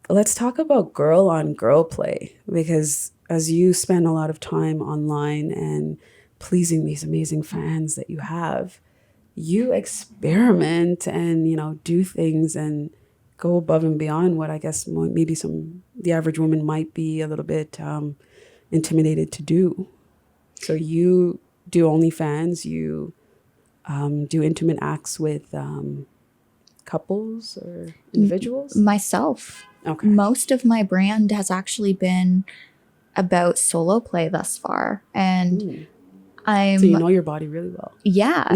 Let's talk about girl on girl play, because as you spend a lot of time online and pleasing these amazing fans that you have, you experiment and, do things and go above and beyond what I guess maybe the average woman might be a little bit intimidated to do. So you do OnlyFans, you do intimate acts with couples or individuals? Myself. Okay. Most of my brand has actually been about solo play thus far. And So you know your body really well. Yeah.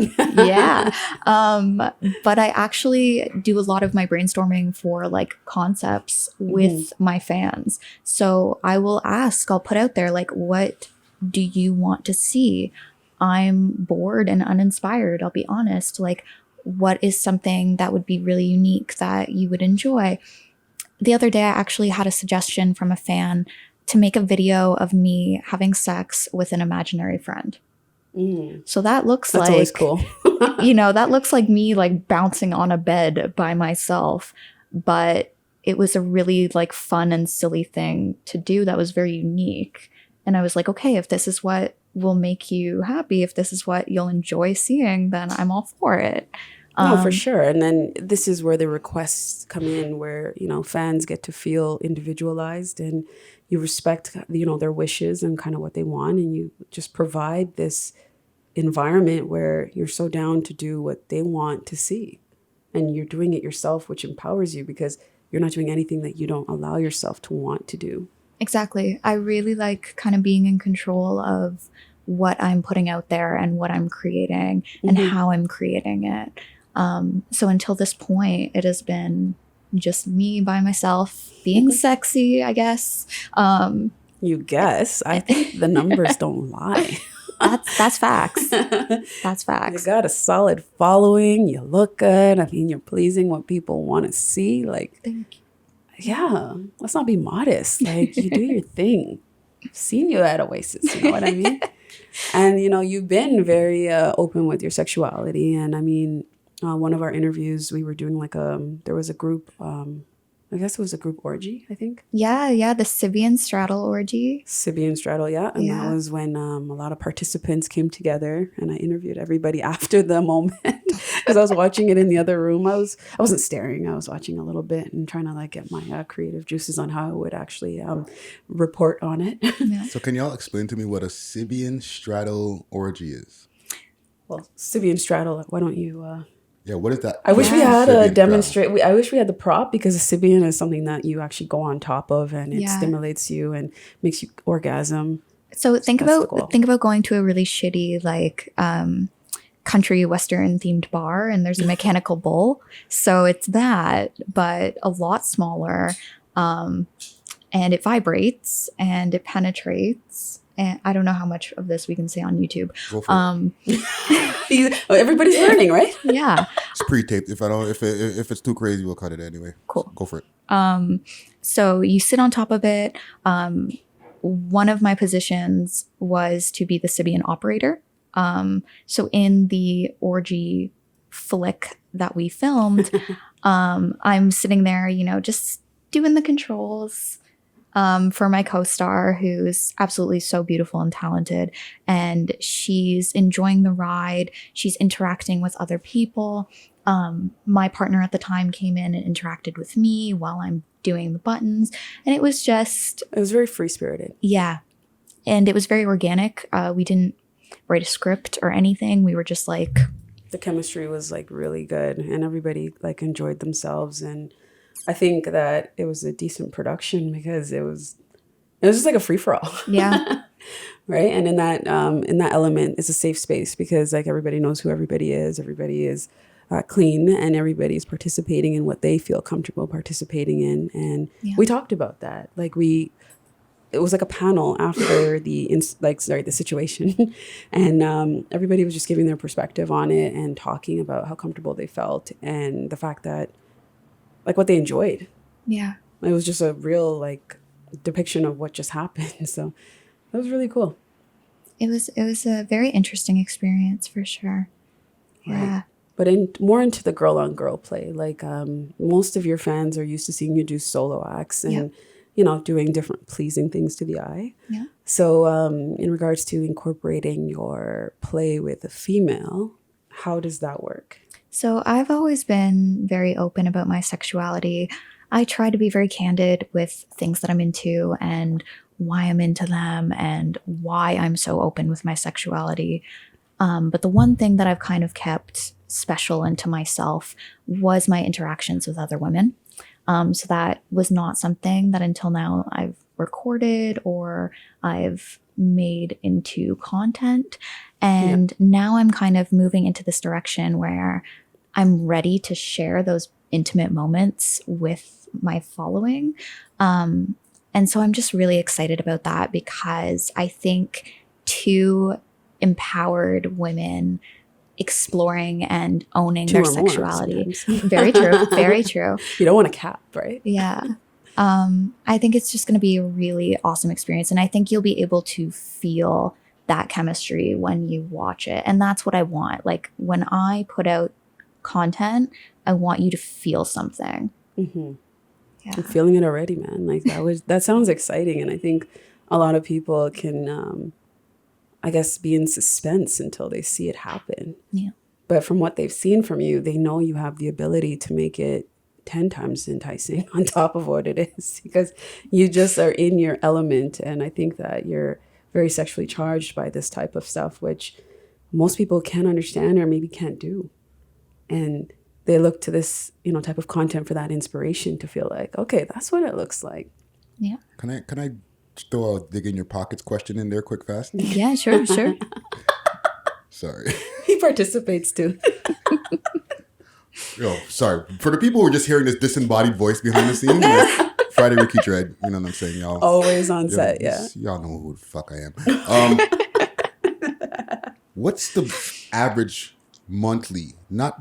But I actually do a lot of my brainstorming for like concepts with my fans. So I will ask, I'll put out there, like, what do you want to see? I'm bored and uninspired. I'll be honest. Like, what is something that would be really unique that you would enjoy? The other day, I actually had a suggestion from a fan to make a video of me having sex with an imaginary friend. So that's always cool. That looks like me like bouncing on a bed by myself, but it was a really like fun and silly thing to do that was very unique. And I was like, okay, if this is what will make you happy, if this is what you'll enjoy seeing, then I'm all for it. No, for sure. And then this is where the requests come in, where, fans get to feel individualized and you respect, their wishes and kind of what they want. And you just provide this environment where you're so down to do what they want to see. And you're doing it yourself, which empowers you because you're not doing anything that you don't allow yourself to want to do. Exactly. I really like kind of being in control of what I'm putting out there and what I'm creating and how I'm creating it. So until this point, it has been just me by myself being sexy, I guess. You guess. I think the numbers don't lie. That's facts. That's facts. You got a solid following. You look good. I mean, you're pleasing what people want to see. Like, thank you. Yeah, let's not be modest. Like, you do your thing. I've seen you at Oasis, you know what I mean? And, you've been very open with your sexuality. And I mean, one of our interviews, we were doing like there was a group, I guess it was a group orgy, I think. Yeah, the Sibian Straddle orgy. Sibian Straddle, yeah. And that was when a lot of participants came together and I interviewed everybody after the moment because I was watching it in the other room. I wasn't staring. I was watching a little bit and trying to like get my creative juices on how I would actually report on it. Yeah. So can y'all explain to me what a Sibian Straddle orgy is? Well, Sibian Straddle, why don't you... Yeah, what is that? I wish we had a demonstrate. I wish we had the prop because a Sibian is something that you actually go on top of and it stimulates you and makes you orgasm. So think about going to a really shitty like country western themed bar and there's a mechanical bull. So it's that, but a lot smaller, and it vibrates and it penetrates. And I don't know how much of this we can say on YouTube. Go for it. Everybody's learning, right? Yeah. It's pre-taped. If it's too crazy, we'll cut it anyway. Cool. So go for it. So you sit on top of it. One of my positions was to be the Sibian operator. So in the orgy flick that we filmed, I'm sitting there, just doing the controls. For my co-star, who's absolutely so beautiful and talented. And she's enjoying the ride. She's interacting with other people. My partner at the time came in and interacted with me while I'm doing the buttons. And it was very free-spirited. Yeah. And it was very organic. We didn't write a script or anything. We were just like... The chemistry was like really good and everybody like enjoyed themselves, and I think that it was a decent production because it was just like a free-for-all. Yeah. Right. And in that element, it's a safe space because like everybody knows who everybody is. Everybody is clean and everybody's participating in what they feel comfortable participating in. And we talked about that. Like it was like a panel after the situation. And everybody was just giving their perspective on it and talking about how comfortable they felt and the fact that like what they enjoyed. Yeah. It was just a real like depiction of what just happened. So that was really cool. It was a very interesting experience for sure. Yeah. Right. but more into the girl on girl play. Like most of your fans are used to seeing you do solo acts and doing different pleasing things to the eye. Yeah. So in regards to incorporating your play with a female, how does that work? So I've always been very open about my sexuality. I try to be very candid with things that I'm into and why I'm into them and why I'm so open with my sexuality. But the one thing that I've kind of kept special and to myself was my interactions with other women. So that was not something that until now I've recorded or I've made into content. And now I'm kind of moving into this direction where I'm ready to share those intimate moments with my following. And so I'm just really excited about that because I think two empowered women exploring and owning Two their or more sexuality. sometimes. Very true. Very true. You don't want to cap, right? Yeah. I think it's just going to be a really awesome experience. And I think you'll be able to feel that chemistry when you watch it. And that's what I want. Like when I put out content, I want you to feel something. Mm-hmm. Yeah. I'm feeling it already, man. Like that sounds exciting. And I think a lot of people can, I guess, be in suspense until they see it happen. Yeah. But from what they've seen from you, they know you have the ability to make it 10 times enticing on top of what it is because you just are in your element. And I think that you're very sexually charged by this type of stuff, which most people can't understand or maybe can't do. And they look to this, type of content for that inspiration to feel like, okay, that's what it looks like. Yeah. Can I throw a dig in your pockets question in there quick fast? Yeah, sure. Sorry. He participates too. Yo, sorry. For the people who are just hearing this disembodied voice behind the scenes, like Friday Ricky Dred, you know what I'm saying, y'all? Always on set, yeah. Y'all know who the fuck I am. What's the average monthly, not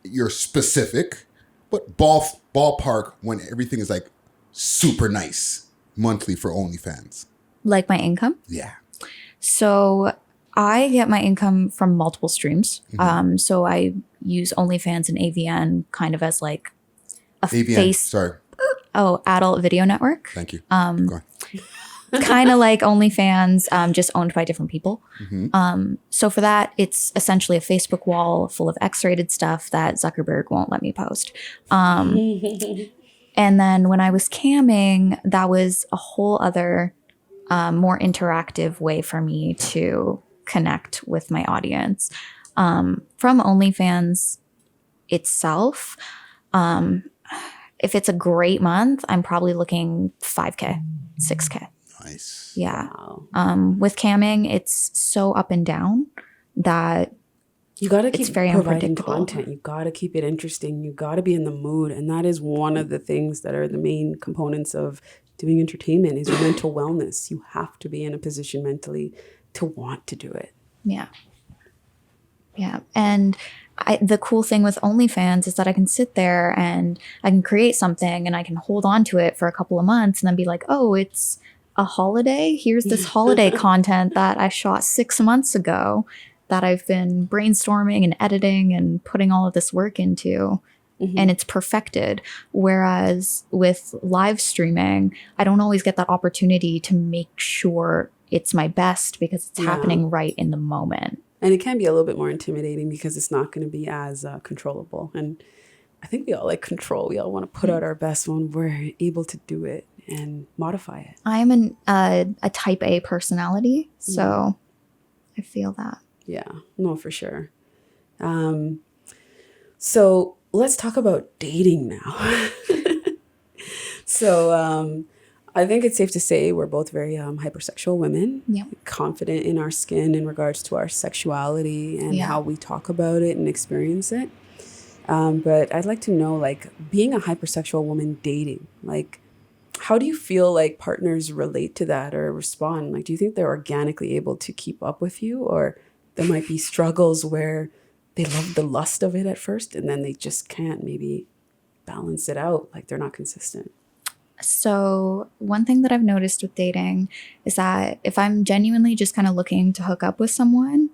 your specific, but ballpark when everything is like super nice monthly for OnlyFans? Like my income? Yeah. So I get my income from multiple streams. Mm-hmm. So I use OnlyFans and AVN kind of as like a AVN, sorry. Oh, Adult Video Network. Thank you. Keep going. Kind of like OnlyFans, just owned by different people. Mm-hmm. So for that, it's essentially a Facebook wall full of X-rated stuff that Zuckerberg won't let me post. And then when I was camming, that was a whole other more interactive way for me to connect with my audience. From OnlyFans itself, if it's a great month, I'm probably looking 5K, 6K. Nice. Yeah. Wow. With camming, it's so up and down that You got to keep very providing unpredictable. content. You got to keep it interesting. You got to be in the mood. And that is one of the things that are the main components of doing entertainment is your mental wellness. You have to be in a position mentally to want to do it. Yeah. Yeah. And the cool thing with OnlyFans is that I can sit there and I can create something and I can hold on to it for a couple of months and then be like, oh, it's a holiday. Here's this holiday content that I shot 6 months ago that I've been brainstorming and editing and putting all of this work into. Mm-hmm. And it's perfected. Whereas with live streaming, I don't always get that opportunity to make sure it's my best because it's happening right in the moment. And it can be a little bit more intimidating because it's not going to be as controllable. And I think we all like control. We all want to put out our best when we're able to do it and modify it. I'm a type A personality, so I feel that. Yeah, no, for sure. So let's talk about dating now. So I think it's safe to say we're both very hypersexual women, confident in our skin in regards to our sexuality and how we talk about it and experience it. But I'd like to know, like, being a hypersexual woman dating, like, how do you feel like partners relate to that or respond? Like, do you think they're organically able to keep up with you, or there might be struggles where they love the lust of it at first and then they just can't maybe balance it out, like they're not consistent? So one thing that I've noticed with dating is that if I'm genuinely just kind of looking to hook up with someone,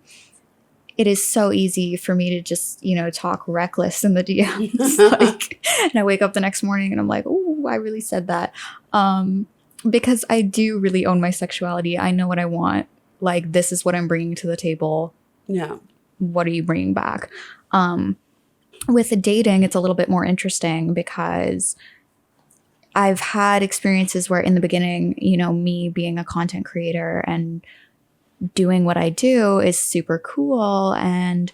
it is so easy for me to just, talk reckless in the DMs. And I wake up the next morning and I'm like, oh, I really said that. Because I do really own my sexuality. I know what I want. Like, this is what I'm bringing to the table. Yeah. What are you bringing back? With the dating, it's a little bit more interesting because I've had experiences where in the beginning, me being a content creator and doing what I do is super cool. And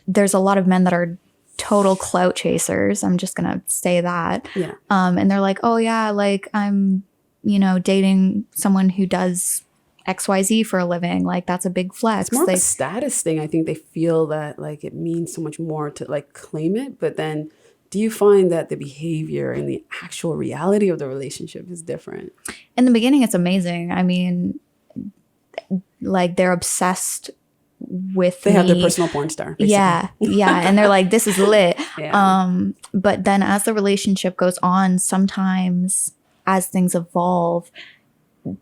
there's a lot of men that are total clout chasers. I'm just going to say that. Yeah. And they're like, oh yeah, like I'm, dating someone who does XYZ for a living. Like that's a big flex. It's more of a status thing. I think they feel that like it means so much more to like claim it. But then do you find that the behavior and the actual reality of the relationship is different? In the beginning, it's amazing. I mean, like they're obsessed with They me. have their personal porn star. Basically. Yeah. And they're like, this is lit. Yeah. But then as the relationship goes on, sometimes as things evolve,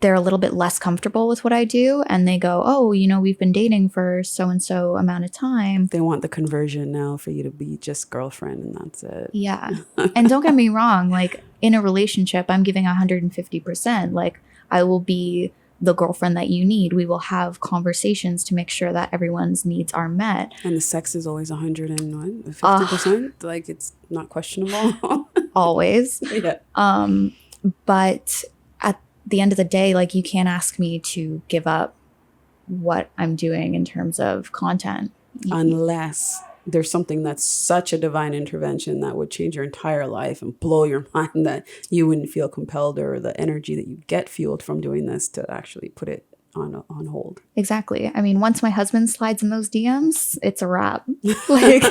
they're a little bit less comfortable with what I do. And they go, oh, we've been dating for so-and-so amount of time. They want the conversion now for you to be just girlfriend and that's it. Yeah. And don't get me wrong. Like in a relationship, I'm giving 150%. Like I will be the girlfriend that you need. We will have conversations to make sure that everyone's needs are met. And the sex is always 150%. Like it's not questionable. Always. Yeah. But at the end of the day, like you can't ask me to give up what I'm doing in terms of content. Unless there's something that's such a divine intervention that would change your entire life and blow your mind that you wouldn't feel compelled or the energy that you get fueled from doing this to actually put it on hold. Exactly. I mean, once my husband slides in those DMs, it's a wrap. Like,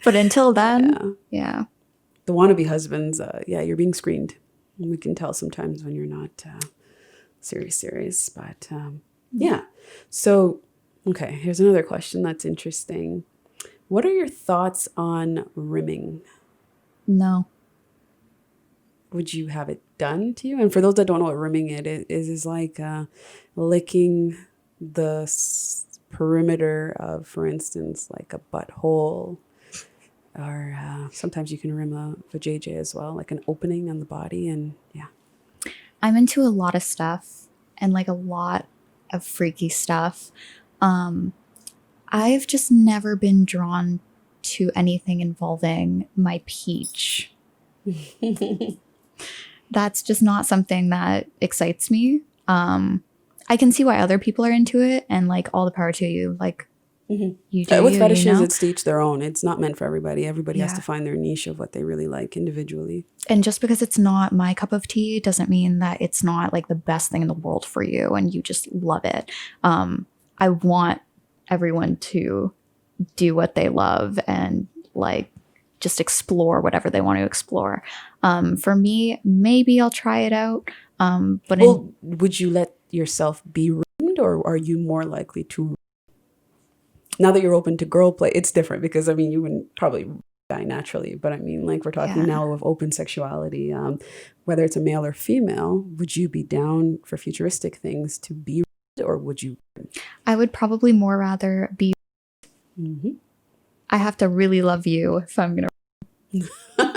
but until then, yeah. The wannabe husbands, you're being screened. We can tell sometimes when you're not serious. But yeah. So, okay, here's another question that's interesting. What are your thoughts on rimming? No. Would you have it done to you? And for those that don't know what rimming it is like licking the perimeter of, for instance, like a butthole. Or sometimes you can rim a vajayjay as well, like an opening on the body. And yeah. I'm into a lot of stuff and like a lot of freaky stuff. I've just never been drawn to anything involving my peach. That's just not something that excites me. I can see why other people are into it and like all the power to you. Like you do with fetishes, it's to each their own. It's not meant for everybody. Everybody has to find their niche of what they really like individually. And just because it's not my cup of tea doesn't mean that it's not like the best thing in the world for you and you just love it. I want everyone to do what they love and like just explore whatever they want to explore. For me, maybe I'll try it out. But would you let yourself be rimmed, or are you more likely to? Now that you're open to girl play, it's different because I mean you wouldn't probably die naturally, but I mean like we're talking now of open sexuality. Whether it's a male or female, would you be down for futuristic things to be rimmed, or would you? I would probably more rather be. Mm-hmm. I have to really love you if I'm gonna,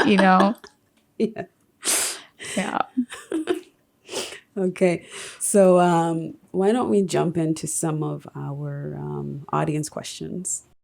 Yeah. Yeah. Okay. So why don't we jump into some of our audience questions?